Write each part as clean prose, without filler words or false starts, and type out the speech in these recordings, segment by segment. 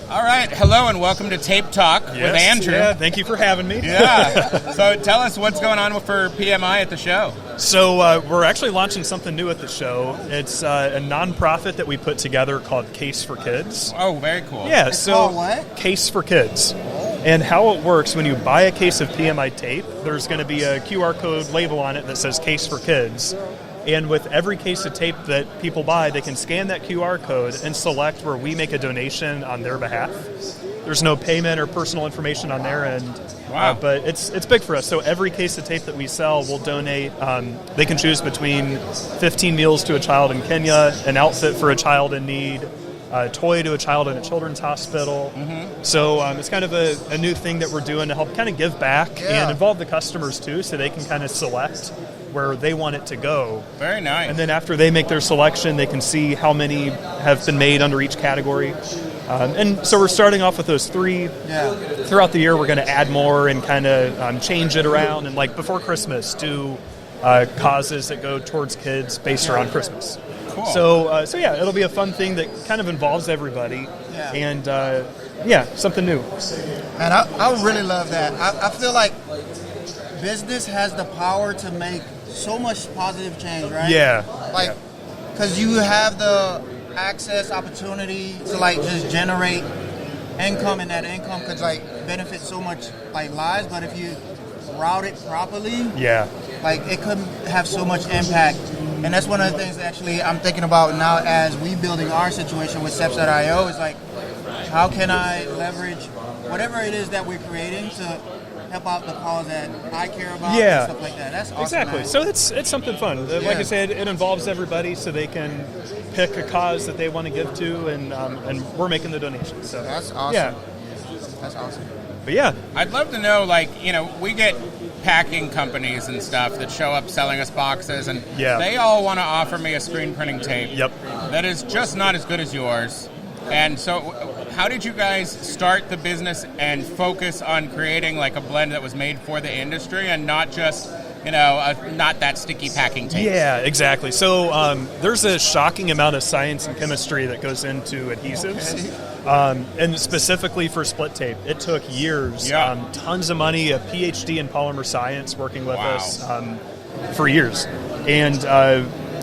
All right, hello and welcome to Tape Talk with Andrew. Yeah, thank you for having me. Yeah. So tell us what's going on for PMI at the show. So we're actually launching something new at the show. It's a nonprofit that we put together called Case for Kids. Oh, very cool. Yeah, It's so called what? Case for Kids. And how it works, when you buy a case of PMI tape, there's going to be a QR code label on it that says Case for Kids. And with every case of tape that people buy, they can scan that QR code and select where we make a donation on their behalf. There's no payment or personal information on their end. Wow. But it's big for us. So every case of tape that we sell, we'll donate. They can choose between 15 meals to a child in Kenya, an outfit for a child in need, a toy to a child in a children's hospital. Mm-hmm. So it's kind of a new thing that we're doing to help kind of give back and involve the customers too, so they can kind of select where they want it to go. Very nice. And then after they make their selection, they can see how many have been made under each category. And so we're starting off with those 3. Yeah. Throughout the year, we're going to add more and kind of change it around. And like before Christmas, do causes that go towards kids based around Christmas. Cool. So yeah, it'll be a fun thing that kind of involves everybody. Yeah. And something new. And I really love that. I feel like business has the power to make so much positive change, right? Yeah. Like, because you have the access, opportunity to like just generate income, and that income could like benefit so much like lives. But if you route it properly, like it could have so much impact. And that's one of the things that actually I'm thinking about now as we building our situation with Steps.io is like, how can I leverage whatever it is that we're creating to help out the cause that I care about and stuff like that. That's awesome. Exactly. Man. So it's something fun. Like I said, it involves everybody, so they can pick a cause that they want to give to, and we're making the donation. So that's awesome. Yeah. That's awesome. But yeah, I'd love to know, we get packing companies and stuff that show up selling us boxes, and they all want to offer me a screen printing tape that is just not as good as yours. And so how did you guys start the business and focus on creating like a blend that was made for the industry and not just, not that sticky packing tape? Yeah, exactly. So there's a shocking amount of science and chemistry that goes into adhesives. And specifically for split tape, it took years, tons of money, a PhD in polymer science working with us for years. And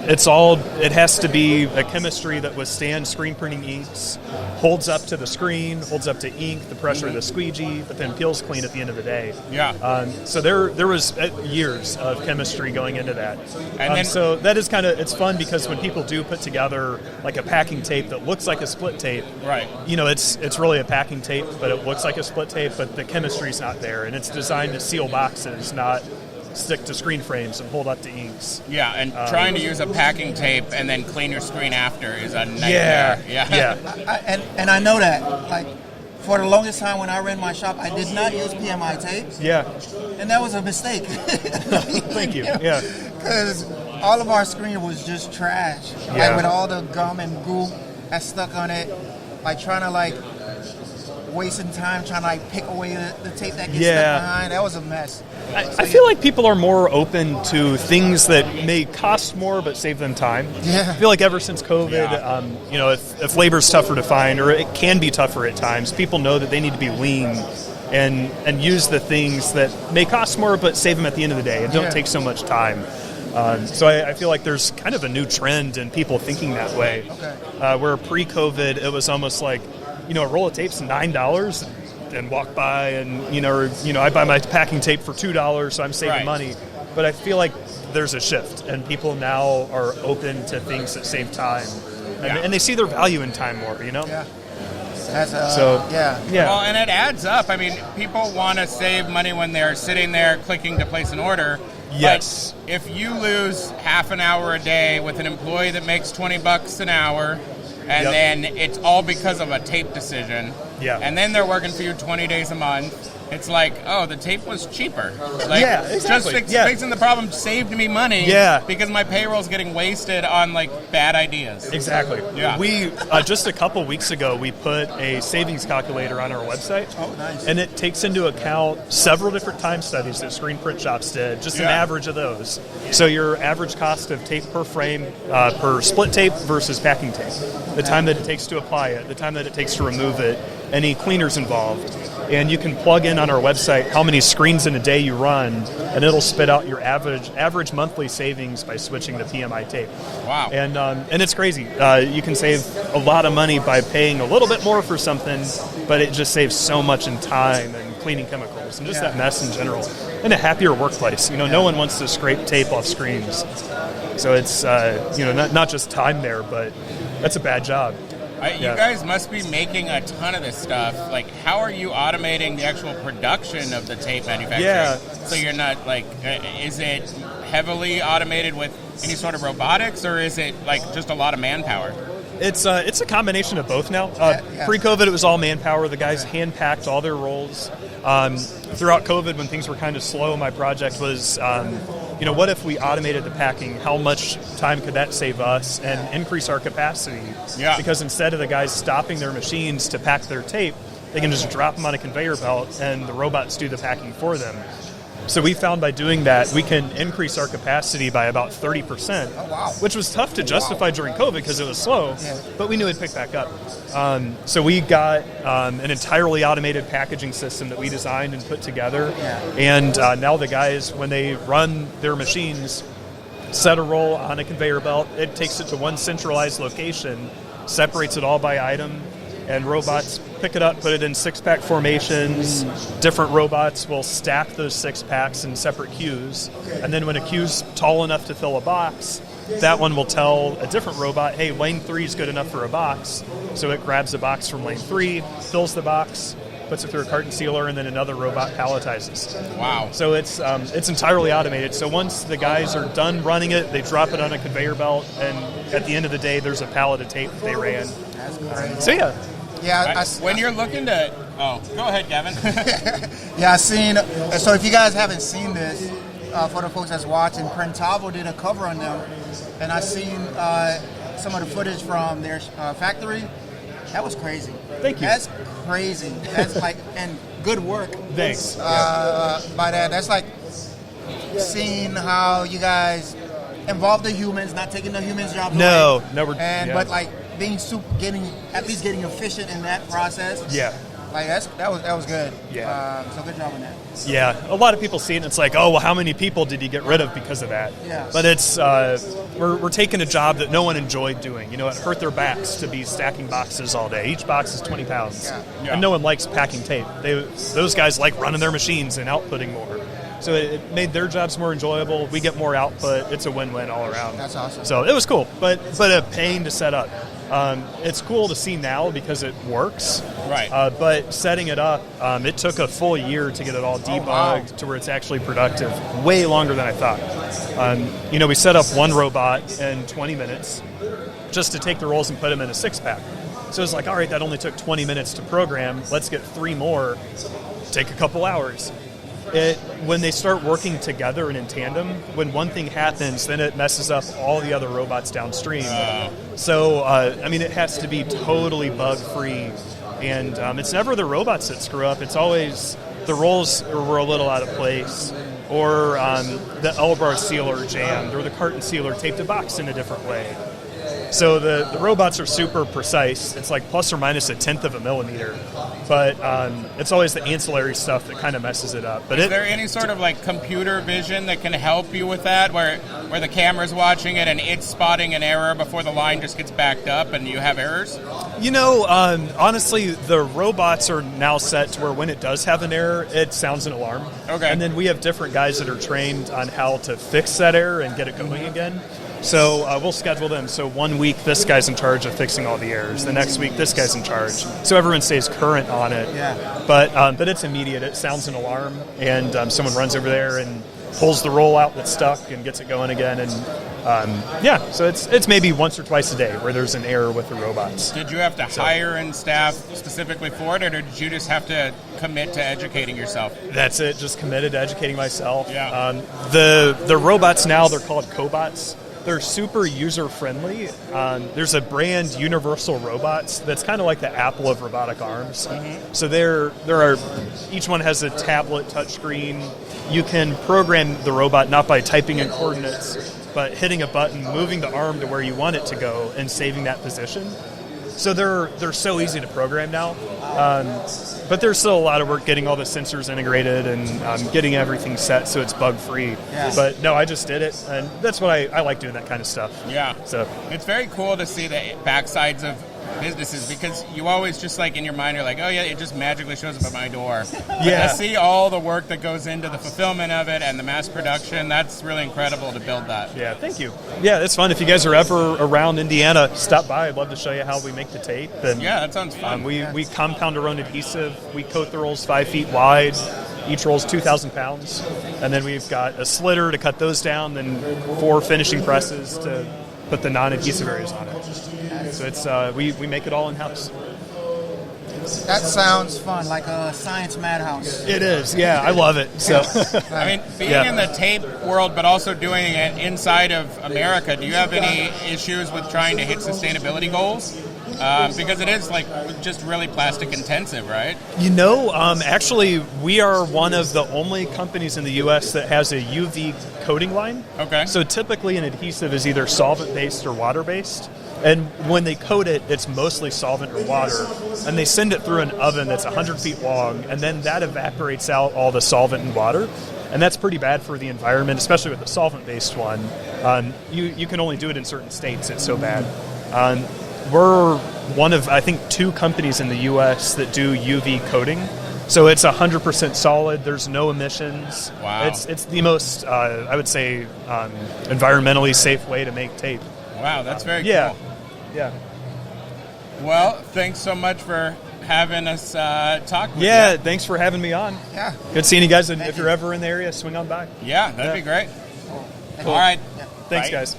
it has to be a chemistry that withstands screen printing inks, holds up to the screen, holds up to ink, the pressure of the squeegee, but then peels clean at the end of the day. So there was years of chemistry going into that. And so that is it's fun because when people do put together like a packing tape that looks like a split tape, it's really a packing tape, but it looks like a split tape, but the chemistry's not there, and it's designed to seal boxes, not stick to screen frames and hold up to inks. Yeah, and trying to use a packing tape and then clean your screen after is a nightmare. And I know that. Like, for the longest time when I ran my shop, I did not use PMI tapes. Yeah. And that was a mistake. Thank you. Yeah. Because all of our screen was just trash. Like, with all the gum and goo that stuck on it. Like, trying to, wasting time trying to pick away the tape that gets stuck behind. That was a mess. I feel like people are more open to things that may cost more but save them time. Yeah. I feel like ever since COVID, if labor's tougher to find, or it can be tougher at times, people know that they need to be lean and use the things that may cost more but save them at the end of the day and don't take so much time. So I feel like there's kind of a new trend in people thinking that way. Okay. Where pre-COVID, it was almost like, a roll of tape's $9 and walk by and, I buy my packing tape for $2, so I'm saving money. But I feel like there's a shift, and people now are open to things that save time. And they see their value in time more, Yeah. Well, and it adds up. I mean, people want to save money when they're sitting there clicking to place an order. Yes. But if you lose half an hour a day with an employee that makes $20 an hour, and then it's all because of a tape decision, Yeah. And then they're working for you 20 days a month. It's like, oh, the tape was cheaper. Like, yeah, exactly. Just fixing the problem saved me money. Yeah. Because my payroll's getting wasted on like bad ideas. Exactly. Yeah. We just a couple weeks ago we put a savings calculator on our website. Oh, nice. And it takes into account several different time studies that screen print shops did, just an average of those. So your average cost of tape per frame per split tape versus packing tape, the time that it takes to apply it, the time that it takes to remove it, any cleaners involved. And you can plug in on our website how many screens in a day you run, and it'll spit out your average monthly savings by switching to PMI tape. Wow. And it's crazy. You can save a lot of money by paying a little bit more for something, but it just saves so much in time and cleaning chemicals and just that mess in general. And a happier workplace. No one wants to scrape tape off screens. So it's not just time there, but that's a bad job. You guys must be making a ton of this stuff. Like, how are you automating the actual production of the tape manufacturing? Yeah. So you're not, like, is it heavily automated with any sort of robotics, or is it, like, just a lot of manpower? It's a combination of both now. Pre-COVID, it was all manpower. The guys hand-packed all their rolls. Throughout COVID, when things were kind of slow, my project was, what if we automated the packing? How much time could that save us and increase our capacity? Yeah. Because instead of the guys stopping their machines to pack their tape, they can just drop them on a conveyor belt and the robots do the packing for them. So we found by doing that, we can increase our capacity by about 30%, which was tough to justify during COVID because it was slow, but we knew it'd pick back up. So we got an entirely automated packaging system that we designed and put together, and now the guys, when they run their machines, set a roll on a conveyor belt, it takes it to one centralized location, separates it all by item, and robots pick it up, put it in six-pack formations. Different robots will stack those six-packs in separate queues. And then when a queue's tall enough to fill a box, that one will tell a different robot, hey, lane 3 is good enough for a box. So it grabs a box from lane 3, fills the box, puts it through a carton sealer, and then another robot palletizes. Wow. So it's entirely automated. So once the guys are done running it, they drop it on a conveyor belt, and at the end of the day, there's a pallet of tape that they ran. That's great. So when you're looking to... Oh, go ahead, Gavin. I seen... So if you guys haven't seen this, for the folks that's watching, Printavo did a cover on them, and I seen some of the footage from their factory. That was crazy. Thank you. That's crazy. That's like... And good work. Thanks. By that. That's like seeing how you guys involve the humans, not taking the humans' jobs away. But like getting efficient in that process. Yeah. Like that was good. Yeah. So good job on that. Yeah. A lot of people see it and it's like, oh well, how many people did you get rid of because of that? Yeah. But it's we're taking a job that no one enjoyed doing. It hurt their backs to be stacking boxes all day. Each box is 20 pounds. Yeah. And no one likes packing tape. Those guys like running their machines and outputting more. So it made their jobs more enjoyable. We get more output. It's a win-win all around. That's awesome. So it was cool, but a pain to set up. It's cool to see now because it works. Right. But setting it up, it took a full year to get it all debugged to where it's actually productive. Way longer than I thought. We set up one robot in 20 minutes just to take the rolls and put them in a six-pack. So it's like, all right, that only took 20 minutes to program. Let's get 3 more. Take a couple hours. When they start working together and in tandem, when one thing happens, then it messes up all the other robots downstream. So, it has to be totally bug-free. And it's never the robots that screw up. It's always the rolls were a little out of place, or the L-bar sealer jammed, or the carton sealer taped a box in a different way. So the robots are super precise. It's like plus or minus a tenth of a millimeter. But it's always the ancillary stuff that kind of messes it up. But is there any sort of like computer vision that can help you with that, where the camera's watching it and it's spotting an error before the line just gets backed up and you have errors? Honestly, the robots are now set to where when it does have an error, it sounds an alarm. Okay. And then we have different guys that are trained on how to fix that error and get it going again. So we'll schedule them. So 1 week, this guy's in charge of fixing all the errors. The next week, this guy's in charge. So everyone stays current on it. Yeah. But it's immediate. It sounds an alarm, and someone runs over there and pulls the roll out that's stuck and gets it going again. And So it's maybe once or twice a day where there's an error with the robots. Did you have to hire in staff specifically for it, or did you just have to commit to educating yourself? That's it, just committed to educating myself. Yeah. The robots now, they're called cobots. They're super user-friendly. There's a brand, Universal Robots, that's kind of like the Apple of robotic arms. Mm-hmm. So each one has a tablet touchscreen. You can program the robot not by typing in coordinates, but hitting a button, moving the arm to where you want it to go, and saving that position. So they're so easy to program now. But there's still a lot of work getting all the sensors integrated and getting everything set so it's bug-free. Yeah. But no, I just did it, and that's what I like doing, that kind of stuff. Yeah. So it's very cool to see the backsides of businesses, because you always just like in your mind you're like, oh yeah, it just magically shows up at my door. Yeah. To see all the work that goes into the fulfillment of it and the mass production, that's really incredible to build that. Yeah, thank you. Yeah, it's fun. If you guys are ever around Indiana, stop by. I'd love to show you how we make the tape. And, yeah, that sounds fun. We compound our own adhesive. We coat the rolls 5 feet wide. Each roll's 2,000 pounds. And then we've got a slitter to cut those down, then 4 finishing presses to put the non-adhesive areas on it. So it's we make it all in-house. That sounds fun, like a science madhouse. It is, yeah. I love it. So, I mean, being in the tape world, but also doing it inside of America, do you have any issues with trying to hit sustainability goals? Because it is like just really plastic intensive, right? Actually, we are one of the only companies in the U.S. that has a UV coating line. Okay. So typically an adhesive is either solvent-based or water-based. And when they coat it, it's mostly solvent or water. And they send it through an oven that's 100 feet long, and then that evaporates out all the solvent and water. And that's pretty bad for the environment, especially with the solvent-based one. You can only do it in certain states. It's so bad. We're one of, I think, 2 companies in the U.S. that do UV coating. So it's 100% solid. There's no emissions. Wow. It's the most, I would say, environmentally safe way to make tape. Wow, that's very cool. Yeah. Well, thanks so much for having us talk with you. Yeah, thanks for having me on. Yeah. Good seeing you guys. And if you're ever in the area, swing on by. Yeah, that'd be great. Cool. All right. Thanks, Bye. guys.